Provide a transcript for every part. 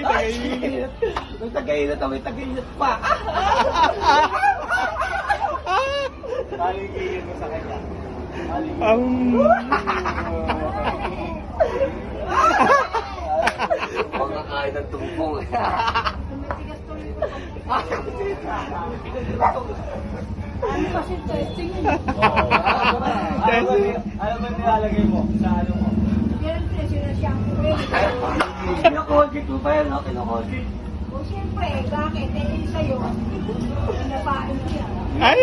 Ay, tagainit. Nung tagainit, may tagainit pa. Paligigin mo sa kanya. Ang... Makakain ng tumpong. Ano kasi testing yun? Ano ba nilalagay mo? Sa ano mo? Yan, sinashampoo rin. Kinakojit mo pa yan, no? Kinakojit. O siyempre, bakit? Eh, yun sa'yo. Napain siya. Ay!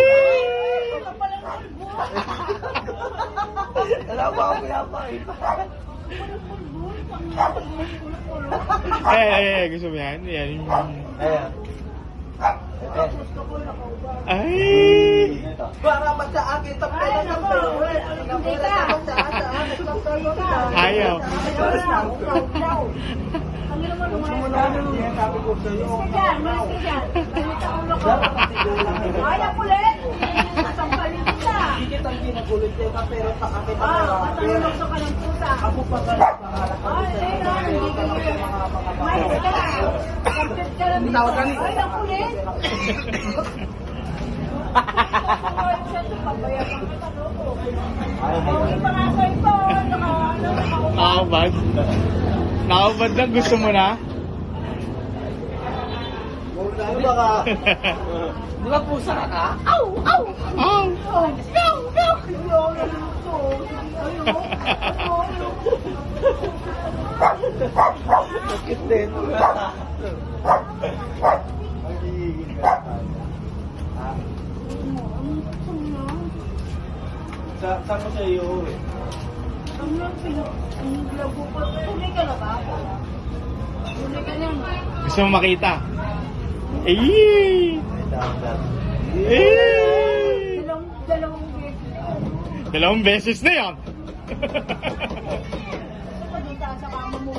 Ano pala ng pulbo? Wala ba ako pinapain? Walang pulbo. Pang-pulbo. Ay, gusto mo yan? Yan. Ayan. Gusto ko na kauba. Ay! Para ba sa akin ito? Ay, nako. Hindi ka. Nagtatayo ka. Ayaw. Ano naman lumayas ka? Yan, sabi ko sa'yo. Malis ka dyan, malis ka dyan. Malis ka ulo ko. Ayaw ulit. Sasampalin kita. Hindi kitang ginagulit yan, pero sa akin Matanulog ka ng pusa. ako pa ka pangarap ko Ay, sa ayun, hindi ka yun. Malis ka. Kapit ka lang dito. Ayaw ulit. Ayaw siya ito. Pabayaan kita, loko. Okay pa nga sa ito. Nakakabad. Nakakabad lang. Gusto mo na? Ano ba ka? Di ba pusa ka? Aw! Aw! Oh! Oh, no, no. Ayaw na dito. Ayaw. Bakit din? Magiging ka. Saan mo siya iuwi? Huli ka na ba? Huli ka na. Gusto mo makita? Ay! Ay! Dalawang beses. Dalawang beses na yan. Sa dito sa kama mo.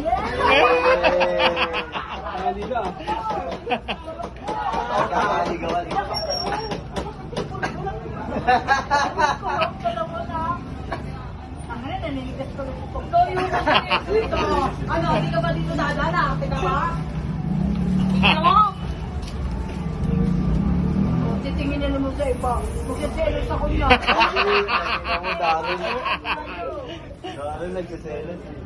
Halika. Kakaligawan. Ang ganun, naninigas ko ng pupok. So, yung dito, ano, hindi ka ba dito dadala? Tika ba? Tika mo? Titingin na naman sa iba. Magsaselos ako niya. Ako Daryl. Daryl nagsaselos eh.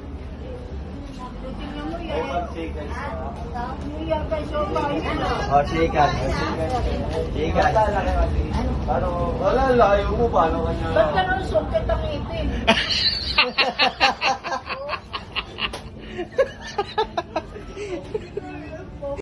Titingnan mo Ay, yan. mag-shaken siya. Niya guys, so tayo na. Oh, chicken. Chicken. Ano, wala, layo mo. Paano kanya? Ba't ka nang sungkit ang ipin?